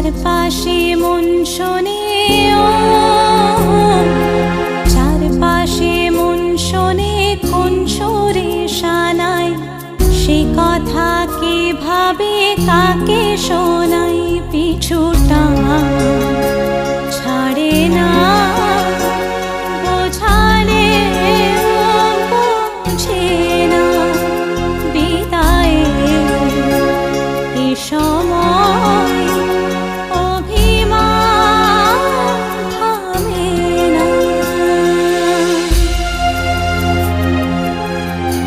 চারপাশে মন শোনে চারপাশে মন শোনে কোন সুরে শানায়, সে কথা কিভাবে কাকে শোনাই পিছুটা।